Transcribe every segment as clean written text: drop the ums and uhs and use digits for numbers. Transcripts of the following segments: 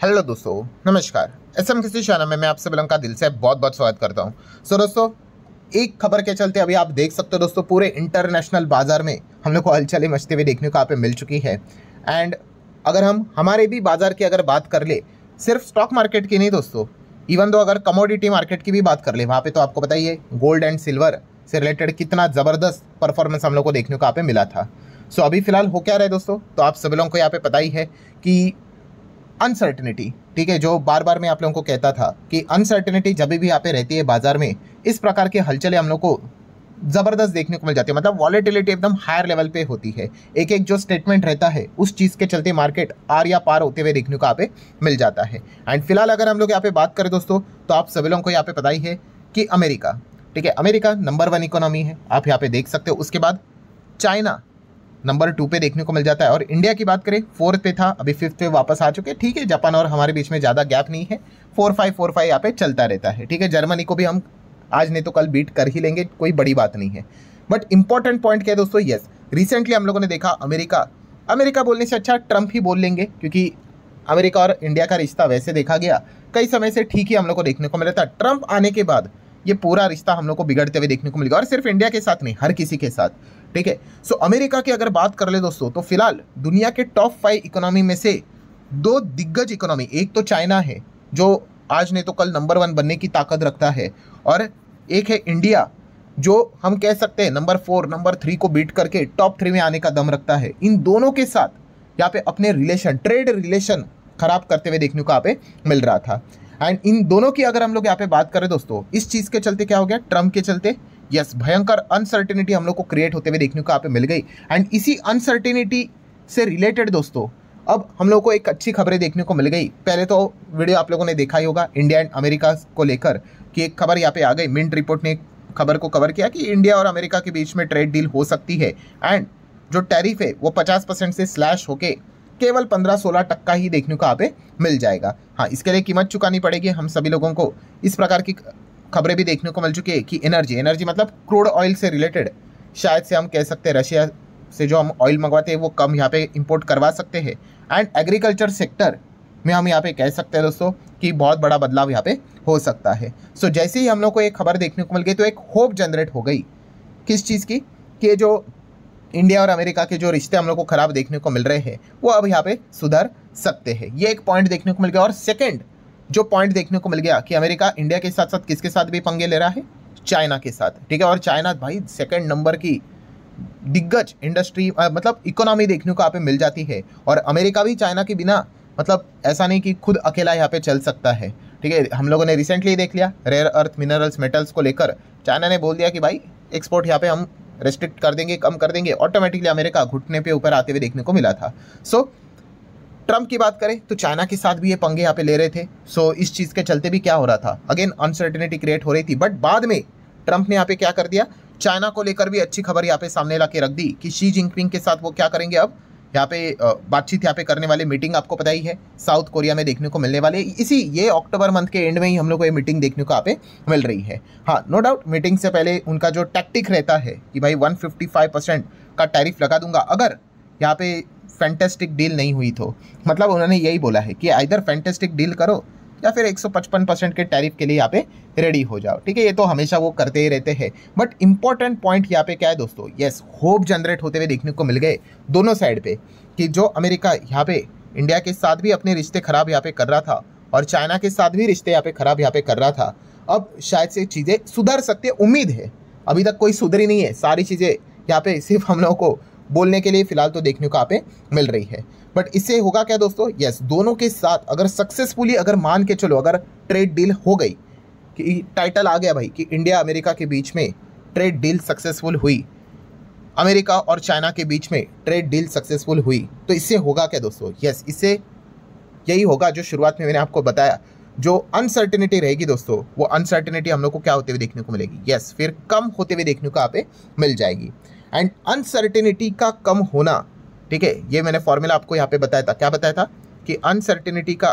Hello दोस्तों, नमस्कार। SM किसी चैनल में मैं आप सभी लोगों का दिल से बहुत बहुत स्वागत करता हूं। दोस्तों, एक खबर के चलते अभी आप देख सकते हो दोस्तों, पूरे इंटरनेशनल बाजार में हम लोग को हलचलें मचते हुए देखने को यहाँ पे मिल चुकी है। एंड अगर हम हमारे भी बाजार की अगर बात कर ले, सिर्फ स्टॉक मार्केट की नहीं दोस्तों, इवन दो अगर कमोडिटी मार्केट की भी बात कर ले, वहाँ पे तो आपको पता ही है गोल्ड एंड सिल्वर से रिलेटेड कितना ज़बरदस्त परफॉर्मेंस हम लोग को देखने को यहाँ पे मिला था। अभी फिलहाल हो क्या रहा है दोस्तों, तो आप सभी लोगों को यहाँ पे पता ही है कि अनसर्टिनिटी, ठीक है, जो बार बार मैं आप लोगों को कहता था कि अनसर्टिनिटी जब भी यहाँ पे रहती है बाजार में, इस प्रकार के हलचलें हम लोग को जबरदस्त देखने को मिल जाती है। मतलब वॉलेटिलिटी एकदम हायर लेवल पे होती है। एक एक जो स्टेटमेंट रहता है उस चीज़ के चलते मार्केट आर या पार होते हुए देखने को यहाँ पे मिल जाता है। एंड फिलहाल अगर हम लोग यहाँ पे बात करें दोस्तों, तो आप सभी लोगों को यहाँ पे पता ही है कि अमेरिका, ठीक है, अमेरिका नंबर 1 इकोनॉमी है, आप यहाँ पे देख सकते हो। उसके बाद चाइना नंबर 2 पे देखने को मिल जाता है। और इंडिया की बात करें 4th पे था, अभी 5th पे वापस आ चुके हैं। ठीक है, जापान और हमारे बीच में ज़्यादा गैप नहीं है, 4-5 यहाँ पे चलता रहता है। ठीक है, जर्मनी को भी हम आज नहीं तो कल बीट कर ही लेंगे, कोई बड़ी बात नहीं है। बट इंपॉर्टेंट पॉइंट क्या है दोस्तों, यस, रिसेंटली हम लोगों ने देखा अमेरिका बोलने से अच्छा ट्रम्प ही बोल लेंगे, क्योंकि अमेरिका और इंडिया का रिश्ता वैसे देखा गया कई समय से ठीक ही हम लोग को देखने को मिला था। ट्रम्प आने के बाद ये पूरा रिश्ता हम लोग को बिगड़ते हुए देखने को मिलेगा, और सिर्फ इंडिया के साथ नहीं, हर किसी के साथ। ठीक है, अमेरिका की अगर बात कर ले दोस्तों, तो फिलहाल दुनिया के टॉप 5 इकोनॉमी में से 2 दिग्गज इकोनॉमी, एक तो चाइना है जो आज नहीं तो कल नंबर 1 बनने की ताकत रखता है, और एक है इंडिया जो हम कह सकते हैं नंबर 4 नंबर 3 को बीट करके टॉप 3 में आने का दम रखता है। इन दोनों के साथ यहाँ पे अपने रिलेशन, ट्रेड रिलेशन खराब करते हुए देखने को यहाँ पे मिल रहा था। एंड इन दोनों की अगर हम लोग यहाँ पे बात करें दोस्तों, इस चीज़ के चलते क्या हो गया, ट्रम्प के चलते यस, भयंकर अनसर्टिनिटी हम लोग को क्रिएट होते हुए देखने को यहाँ पे मिल गई। एंड इसी अनसर्टिनिटी से रिलेटेड दोस्तों, अब हम लोग को एक अच्छी खबरें देखने को मिल गई। पहले तो वीडियो आप लोगों ने देखा ही होगा इंडिया एंड अमेरिका को लेकर कि एक खबर यहाँ पे आ गई। मिंट रिपोर्ट ने खबर को कवर किया कि इंडिया और अमेरिका के बीच में ट्रेड डील हो सकती है, एंड जो टैरिफ है वो 50% से स्लैश होके केवल 15-16% ही देखने को यहाँ पे मिल जाएगा। हाँ, इसके लिए कीमत चुकानी पड़ेगी हम सभी लोगों को। इस प्रकार की खबरें भी देखने को मिल चुकी है कि एनर्जी मतलब क्रूड ऑयल से रिलेटेड शायद से हम कह सकते हैं रशिया से जो हम ऑयल मंगवाते हैं वो कम यहाँ पे इंपोर्ट करवा सकते हैं। एंड एग्रीकल्चर सेक्टर में हम यहाँ पे कह सकते हैं दोस्तों कि बहुत बड़ा बदलाव यहाँ पे हो सकता है। जैसे ही हम लोग को एक खबर देखने को मिल गई, तो एक होप जनरेट हो गई किस चीज़ की, कि जो इंडिया और अमेरिका के जो रिश्ते हम लोग को खराब देखने को मिल रहे हैं वो अब यहाँ पे सुधर सकते हैं। ये एक पॉइंट देखने को मिल गया। और सेकंड जो पॉइंट देखने को मिल गया कि अमेरिका इंडिया के साथ साथ किसके साथ भी पंगे ले रहा है, चाइना के साथ। ठीक है, और चाइना भाई 2nd नंबर की दिग्गज इंडस्ट्री मतलब इकोनॉमी देखने को यहाँ पे मिल जाती है, और अमेरिका भी चाइना के बिना मतलब ऐसा नहीं कि खुद अकेला यहाँ पे चल सकता है। ठीक है, हम लोगों ने रिसेंटली देख लिया रेयर अर्थ मिनरल्स मेटल्स को लेकर, चाइना ने बोल दिया कि भाई एक्सपोर्ट यहाँ पे हम रेस्ट्रिक्ट कर देंगे, कम कर देंगे। ऑटोमेटिकली अमेरिका घुटने पे ऊपर आते हुए देखने को मिला था। ट्रम्प की बात करें तो चाइना के साथ भी ये पंगे यहाँ पे ले रहे थे। इस चीज़ के चलते भी क्या हो रहा था, अगेन अनसर्टिनिटी क्रिएट हो रही थी। बट बाद में ट्रम्प ने यहाँ पे क्या कर दिया, चाइना को लेकर भी अच्छी खबर यहाँ पे सामने ला के रख दी कि शी जिनपिंग के साथ वो क्या करेंगे, अब यहाँ पे बातचीत यहाँ पे करने वाले। मीटिंग आपको पता ही है साउथ कोरिया में देखने को मिलने वाले, ये अक्टूबर मंथ के एंड में ही हम लोग को ये मीटिंग देखने को यहाँ पे मिल रही है। हाँ, नो डाउट मीटिंग से पहले उनका जो टैक्टिक रहता है कि भाई 155% का टैरिफ लगा दूंगा अगर यहाँ पे फैंटेस्टिक डील नहीं हुई तो। मतलब उन्होंने यही बोला है कि आइदर फैंटेस्टिक डील करो या फिर 155% के टैरिफ के लिए यहाँ पे रेडी हो जाओ। ठीक है, ये तो हमेशा वो करते ही रहते हैं। बट इंपॉर्टेंट पॉइंट यहाँ पे क्या है दोस्तों, यस, होप जनरेट होते हुए देखने को मिल गए दोनों साइड पे कि जो अमेरिका यहाँ पे इंडिया के साथ भी अपने रिश्ते खराब यहाँ पे कर रहा था, और चाइना के साथ भी रिश्ते यहाँ पे खराब यहाँ पे कर रहा था, अब शायद से चीज़ें सुधर सकती है। उम्मीद है, अभी तक कोई सुधरी नहीं है, सारी चीज़ें यहाँ पे सिर्फ हम लोगों को बोलने के लिए फिलहाल तो देखने को यहाँ पे मिल रही है। बट इससे होगा क्या दोस्तों, यस, दोनों के साथ अगर सक्सेसफुली अगर मान के चलो, अगर ट्रेड डील हो गई कि टाइटल आ गया भाई कि इंडिया अमेरिका के बीच में ट्रेड डील सक्सेसफुल हुई, अमेरिका और चाइना के बीच में ट्रेड डील सक्सेसफुल हुई, तो इससे होगा क्या दोस्तों, यस, इससे यही होगा जो शुरुआत में मैंने आपको बताया, जो अनसर्टिनिटी रहेगी दोस्तों, वो अनसर्टिनिटी हम लोग को क्या होते हुए देखने को मिलेगी, यस, फिर कम होते हुए देखने को यहाँ पे मिल जाएगी। एंड अनसर्टिनिटी का कम होना, ठीक है, ये मैंने फॉर्मूला आपको यहाँ पे बताया था। क्या बताया था कि अनसर्टिनिटी का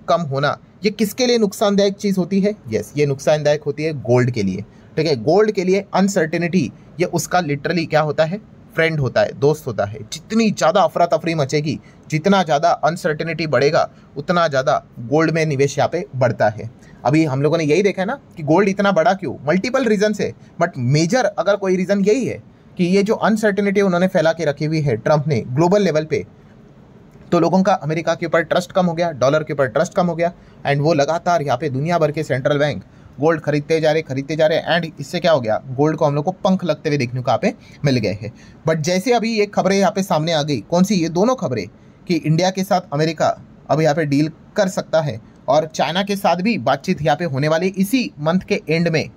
कम होना ये किसके लिए नुकसानदायक चीज़ होती है, यस, ये नुकसानदायक होती है गोल्ड के लिए। ठीक है, गोल्ड के लिए अनसर्टिनिटी ये उसका लिटरली क्या होता है, फ्रेंड होता है, दोस्त होता है। जितनी ज़्यादा अफरा तफरी मचेगी, जितना ज़्यादा अनसर्टेनिटी बढ़ेगा, उतना ज़्यादा गोल्ड में निवेश यहाँ पे बढ़ता है। अभी हम लोगों ने यही देखा है ना कि गोल्ड इतना बड़ा क्यों, मल्टीपल रीजन है, बट मेजर अगर कोई रीज़न यही है कि ये जो अनसर्टेनिटी उन्होंने फैला के रखी हुई है ट्रंप ने ग्लोबल लेवल पे, तो लोगों का अमेरिका के ऊपर ट्रस्ट कम हो गया, डॉलर के ऊपर ट्रस्ट कम हो गया, एंड वो लगातार यहाँ पे दुनिया भर के सेंट्रल बैंक गोल्ड खरीदते जा रहे एंड इससे क्या हो गया, गोल्ड को हम लोग को पंख लगते हुए देखने को यहाँ पे मिल गए हैं। बट जैसे अभी ये खबरें यहाँ पे सामने आ गई, कौन सी, ये दोनों खबरें कि इंडिया के साथ अमेरिका अब यहाँ पे डील कर सकता है और चाइना के साथ भी बातचीत यहाँ पे होने वाली इसी मंथ के एंड में,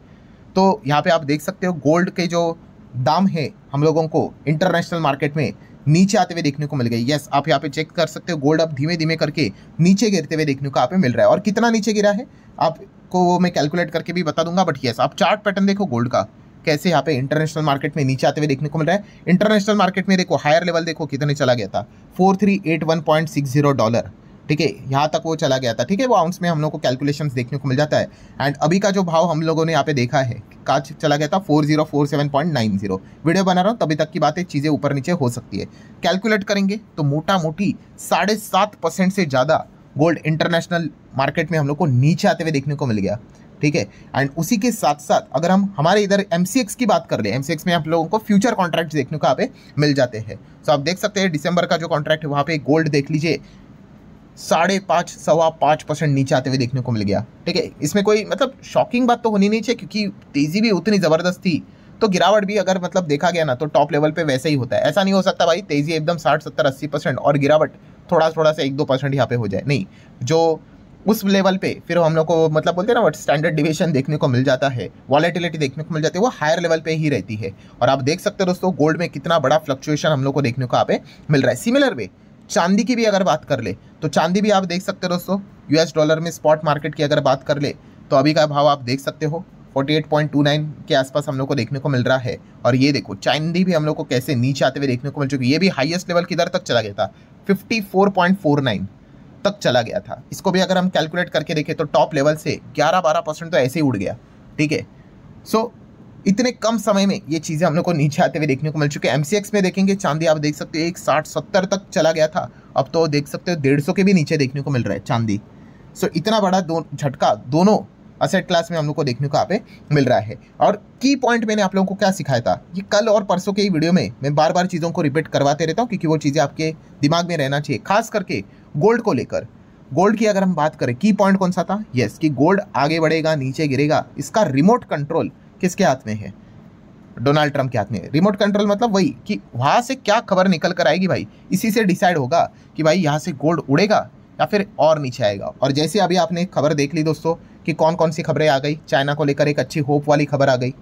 तो यहाँ पे आप देख सकते हो गोल्ड के जो दाम है हम लोगों को इंटरनेशनल मार्केट में नीचे आते हुए देखने को मिल गई। यस, आप यहाँ पे चेक कर सकते हो, गोल्ड अब धीमे धीमे करके नीचे गिरते हुए देखने को यहाँ पे मिल रहा है। और कितना नीचे गिरा है आपको वो मैं कैलकुलेट करके भी बता दूंगा, बट यस, आप चार्ट पैटर्न देखो गोल्ड का कैसे यहाँ पे इंटरनेशनल मार्केट में नीचे आते हुए देखने को मिल रहा है। इंटरनेशनल मार्केट में देखो हायर लेवल देखो कितने चला गया था, $4381.60, ठीक है, यहाँ तक वो चला गया था, ठीक है, वो आउंस में हम लोग को कैलकुलेशंस देखने को मिल जाता है। एंड अभी का जो भाव हम लोगों ने यहाँ पे देखा है, काज चला गया था 4047.90। वीडियो बना रहा हूँ तभी तक की बात है, चीज़ें ऊपर नीचे हो सकती है। कैलकुलेट करेंगे तो मोटा मोटी 7.5% से ज़्यादा गोल्ड इंटरनेशनल मार्केट में हम लोग को नीचे आते हुए देखने को मिल गया, ठीक है। एंड उसी के साथ साथ अगर हम हमारे इधर MCX की बात कर ले, MCX में आप लोगों को फ्यूचर कॉन्ट्रैक्ट देखने को यहाँ पे मिल जाते हैं। तो आप देख सकते हैं दिसंबर का जो कॉन्ट्रैक्ट है वहाँ पे गोल्ड देख लीजिए 5.5% नीचे आते हुए देखने को मिल गया, ठीक है। इसमें कोई मतलब शॉकिंग बात तो होनी नहीं चाहिए क्योंकि तेजी भी उतनी ज़बरदस्त थी, तो गिरावट भी अगर मतलब देखा गया ना तो टॉप लेवल पे वैसे ही होता है। ऐसा नहीं हो सकता भाई तेजी एकदम 60-70-80% और गिरावट थोड़ा थोड़ा सा 1-2% यहाँ पे हो जाए, नहीं। जो उस लेवल पे फिर हम लोग को मतलब बोलते हैं ना स्टैंडर्ड डिविएशन देखने को मिल जाता है, वॉलेटिलिटी देखने को मिल जाती है, वो हायर लेवल पे ही रहती है। और आप देख सकते हो दोस्तों गोल्ड में कितना बड़ा फ्लक्चुएशन हम लोग को देखने को यहाँ पे मिल रहा है। सिमिलर वे चांदी की भी अगर बात कर ले तो चांदी भी आप देख सकते हो दोस्तों, US$ में स्पॉट मार्केट की अगर बात कर ले तो अभी का भाव आप देख सकते हो 48.29 के आसपास हम लोग को देखने को मिल रहा है। और ये देखो चांदी भी हम लोग को कैसे नीचे आते हुए देखने को मिल चुकी है, ये भी हाईएस्ट लेवल किधर तक चला गया था, 54.49 तक चला गया था। इसको भी अगर हम कैलकुलेट करके देखें तो टॉप लेवल से 11-12% तो ऐसे ही उड़ गया, ठीक है। सो इतने कम समय में ये चीज़ें हम लोग को नीचे आते हुए देखने को मिल चुकी है। MCX में देखेंगे चांदी आप देख सकते हो 160-70 तक चला गया था, अब तो देख सकते हो 150 के भी नीचे देखने को मिल रहा है चांदी। सो इतना बड़ा झटका दोनों असेट क्लास में हम लोग को देखने को यहाँ पे मिल रहा है। और की पॉइंट मैंने आप लोगों को क्या सिखाया था, ये कल और परसों के ही वीडियो में मैं बार बार चीज़ों को रिपीट करवाते रहता हूँ क्योंकि वो चीज़ें आपके दिमाग में रहना चाहिए, खास करके गोल्ड को लेकर। गोल्ड की अगर हम बात करें की पॉइंट कौन सा था, यस, कि गोल्ड आगे बढ़ेगा नीचे गिरेगा, इसका रिमोट कंट्रोल किसके हाथ में है, डोनाल्ड ट्रंप के हाथ में। रिमोट कंट्रोल मतलब वही कि वहाँ से क्या खबर निकल कर आएगी भाई, इसी से डिसाइड होगा कि भाई यहाँ से गोल्ड उड़ेगा या फिर और नीचे आएगा। और जैसे अभी आपने खबर देख ली दोस्तों कि कौन कौन सी खबरें आ गई, चाइना को लेकर एक अच्छी होप वाली खबर आ गई,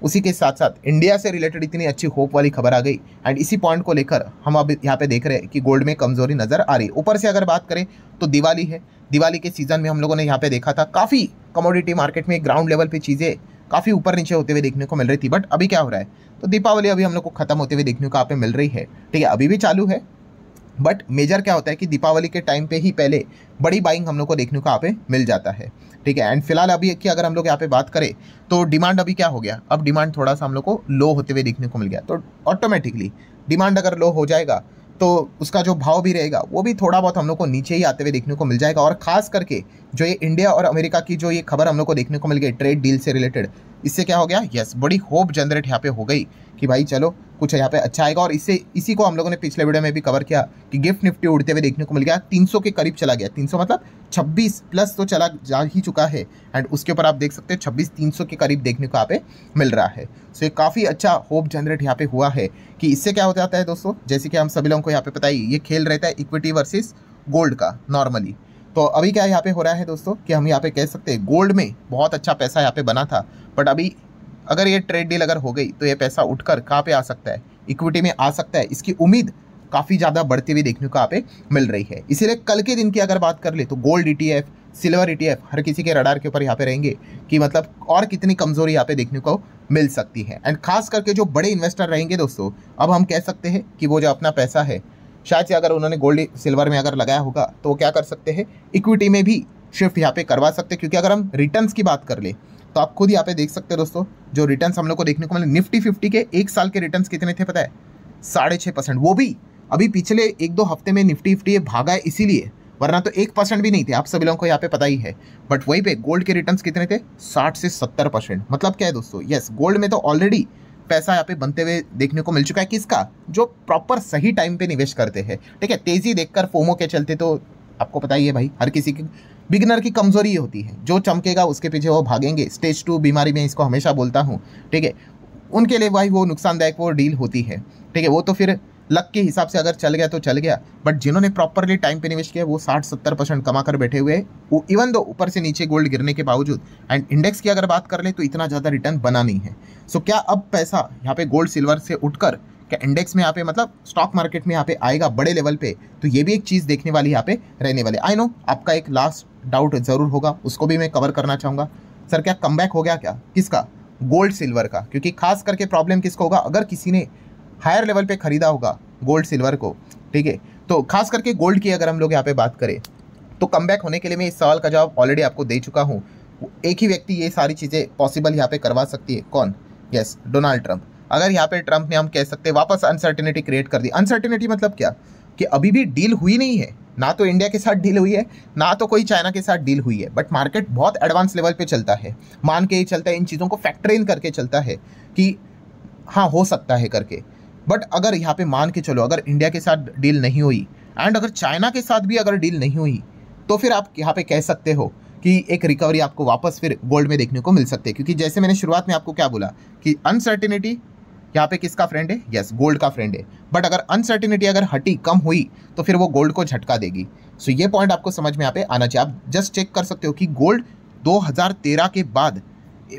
उसी के साथ साथ इंडिया से रिलेटेड इतनी अच्छी होप वाली खबर आ गई, एंड इसी पॉइंट को लेकर हम अब यहाँ पे देख रहे हैं कि गोल्ड में कमजोरी नजर आ रही है। ऊपर से अगर बात करें तो दिवाली है, दिवाली के सीजन में हम लोगों ने यहाँ पे देखा था काफ़ी कमोडिटी मार्केट में ग्राउंड लेवल पे चीज़ें काफ़ी ऊपर नीचे होते हुए देखने को मिल रही थी। बट अभी क्या हो रहा है, तो दीपावली अभी हम लोग को खत्म होते हुए देखने को यहाँ पे मिल रही है, ठीक है, अभी भी चालू है। बट मेजर क्या होता है कि दीपावली के टाइम पे ही पहले बड़ी बाइंग हम लोग को देखने को यहाँ पे मिल जाता है, ठीक है। एंड फिलहाल अभी की अगर हम लोग यहाँ पे बात करें तो डिमांड अभी क्या हो गया, अब डिमांड थोड़ा सा हम लोग को लो होते हुए देखने को मिल गया। तो ऑटोमेटिकली डिमांड अगर लो हो जाएगा तो उसका जो भाव भी रहेगा वो भी थोड़ा बहुत हम लोग को नीचे ही आते हुए देखने को मिल जाएगा। और खास करके जो ये इंडिया और अमेरिका की जो ये खबर हम लोग को देखने को मिल गई ट्रेड डील से रिलेटेड, इससे क्या हो गया, यस, बड़ी होप जनरेट यहाँ पे हो गई कि भाई चलो कुछ यहाँ पे अच्छा आएगा। और इससे इसी को हम लोगों ने पिछले वीडियो में भी कवर किया कि गिफ्ट निफ्टी उड़ते हुए देखने को मिल गया, 300 के करीब चला गया, 300 मतलब 26 प्लस तो चला जा ही चुका है। एंड उसके ऊपर आप देख सकते हैं 26-300 के करीब देखने को यहाँ पे मिल रहा है। सो ये काफ़ी अच्छा होप जनरेट यहाँ पे हुआ है कि इससे क्या हो जाता है दोस्तों, जैसे कि हम सभी लोगों को यहाँ पे पता ही, ये खेल रहता है इक्विटी वर्सेस गोल्ड का नॉर्मली। तो अभी क्या यहाँ पे हो रहा है दोस्तों कि हम यहाँ पे कह सकते हैं गोल्ड में बहुत अच्छा पैसा यहाँ पे बना था, बट अभी अगर ये ट्रेड डील अगर हो गई तो ये पैसा उठकर कहाँ पे आ सकता है, इक्विटी में आ सकता है। इसकी उम्मीद काफ़ी ज़्यादा बढ़ती हुई देखने को यहाँ पे मिल रही है। इसीलिए कल के दिन की अगर बात कर ले तो गोल्ड ETF, सिल्वर ETF हर किसी के रडार के ऊपर यहाँ पे रहेंगे कि मतलब और कितनी कमजोरी यहाँ पे देखने को मिल सकती है। एंड खास करके जो बड़े इन्वेस्टर रहेंगे दोस्तों, अब हम कह सकते हैं कि वो जो अपना पैसा है शायद से अगर उन्होंने गोल्ड सिल्वर में अगर लगाया होगा तो वो क्या कर सकते हैं, इक्विटी में भी शिफ्ट यहाँ पे करवा सकते हैं। क्योंकि अगर हम रिटर्न्स की बात कर ले तो आप खुद यहाँ पे देख सकते हैं दोस्तों, जो रिटर्न्स हम लोग को देखने को मिले निफ्टी 50 के 1 साल के रिटर्न्स कितने थे पता है, 6.5%, वो भी अभी पिछले 1-2 हफ्ते में निफ्टी भागा है इसीलिए, वरना तो 1% भी नहीं थे, आप सभी लोगों को यहाँ पे पता ही है। बट वहीं पे गोल्ड के रिटर्न्स कितने थे? 60 से 70%। मतलब क्या है दोस्तों, यस, गोल्ड में तो ऑलरेडी पैसा यहाँ पे बनते हुए देखने को मिल चुका है। किसका? जो प्रॉपर सही टाइम पे निवेश करते हैं, ठीक है। तेजी देखकर फोमो के चलते तो आपको पता ही है भाई, हर किसी की बिगिनर की कमजोरी ये होती है, जो चमकेगा उसके पीछे वो भागेंगे। स्टेज 2 बीमारी में इसको हमेशा बोलता हूँ, ठीक है। उनके लिए भाई वो नुकसानदायक वो डील होती है, ठीक है। वो तो फिर लक के हिसाब से अगर चल गया तो चल गया, बट जिन्होंने प्रॉपरली टाइम पे निवेश किया वो 60-70% कमा कर बैठे हुए, वो इवन दो ऊपर से नीचे गोल्ड गिरने के बावजूद। एंड इंडेक्स की अगर बात कर ले तो इतना ज़्यादा रिटर्न बना नहीं है। सो क्या अब पैसा यहाँ पे गोल्ड सिल्वर से उठकर क्या इंडेक्स में यहाँ पे मतलब स्टॉक मार्केट में यहाँ पे आएगा बड़े लेवल पे? तो ये भी एक चीज़ देखने वाली यहाँ पे रहने वाली। आई नो आपका एक लास्ट डाउट जरूर होगा, उसको भी मैं कवर करना चाहूँगा। सर क्या कमबैक हो गया क्या? किसका? गोल्ड सिल्वर का। क्योंकि खास करके प्रॉब्लम किसको होगा? अगर किसी ने हायर लेवल पे खरीदा होगा गोल्ड सिल्वर को, ठीक है। तो खास करके गोल्ड की अगर हम लोग यहाँ पे बात करें तो कमबैक होने के लिए मैं इस सवाल का जवाब ऑलरेडी आपको दे चुका हूँ। एक ही व्यक्ति ये सारी चीज़ें पॉसिबल यहाँ पे करवा सकती है। कौन? Yes, Donald Trump. अगर यहाँ पे ट्रंप ने, हम कह सकते हैं, वापस अनसर्टिनिटी क्रिएट कर दी। अनसर्टिनिटी मतलब क्या? कि अभी भी डील हुई नहीं है, ना तो इंडिया के साथ डील हुई है, ना तो कोई चाइना के साथ डील हुई है, बट मार्केट बहुत एडवांस लेवल पे चलता है, मान के ही चलता है, इन चीज़ों को फैक्टर इन करके चलता है कि हाँ हो सकता है करके। बट अगर यहाँ पे मान के चलो, अगर इंडिया के साथ डील नहीं हुई एंड अगर चाइना के साथ भी अगर डील नहीं हुई, तो फिर आप यहाँ पे कह सकते हो कि एक रिकवरी आपको वापस फिर गोल्ड में देखने को मिल सकती है। क्योंकि जैसे मैंने शुरुआत में आपको क्या बोला कि अनसर्टिनिटी यहाँ पे किसका फ्रेंड है? यस, गोल्ड का फ्रेंड है। बट अगर अनसर्टिनिटी अगर हटी, कम हुई, तो फिर वो गोल्ड को झटका देगी। सो ये पॉइंट आपको समझ में यहाँ पे आना चाहिए। आप जस्ट चेक कर सकते हो कि गोल्ड 2013 के बाद,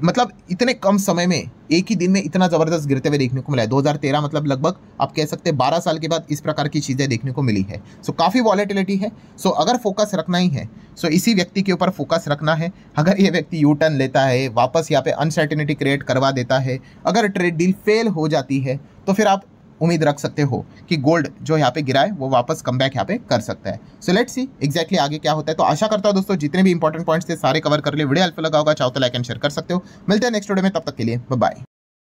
मतलब इतने कम समय में एक ही दिन में इतना ज़बरदस्त गिरते हुए देखने को मिला है। 2013 मतलब लगभग आप कह सकते हैं 12 साल के बाद इस प्रकार की चीज़ें देखने को मिली है। सो काफ़ी वॉलेटिलिटी है। सो अगर फोकस रखना ही है, सो इसी व्यक्ति के ऊपर फोकस रखना है। अगर ये व्यक्ति यू टर्न लेता है, वापस यहाँ पे अनसर्टिनिटी क्रिएट करवा देता है, अगर ट्रेड डील फेल हो जाती है, तो फिर आप उम्मीद रख सकते हो कि गोल्ड जो यहाँ पे गिरा है वो वापस कमबैक यहाँ पे कर सकता है। सो लेट्स सी एग्जैक्टली आगे क्या होता है। तो आशा करता हूँ दोस्तों जितने भी इंपॉर्टेंट पॉइंट्स थे सारे कवर कर लिए। वीडियो हेल्पफुल लगा होगा, चाहो तो लाइक एंड शेयर कर सकते हो। मिलते हैं नेक्स्ट वीडियो में, तब तक के लिए बाय बाय।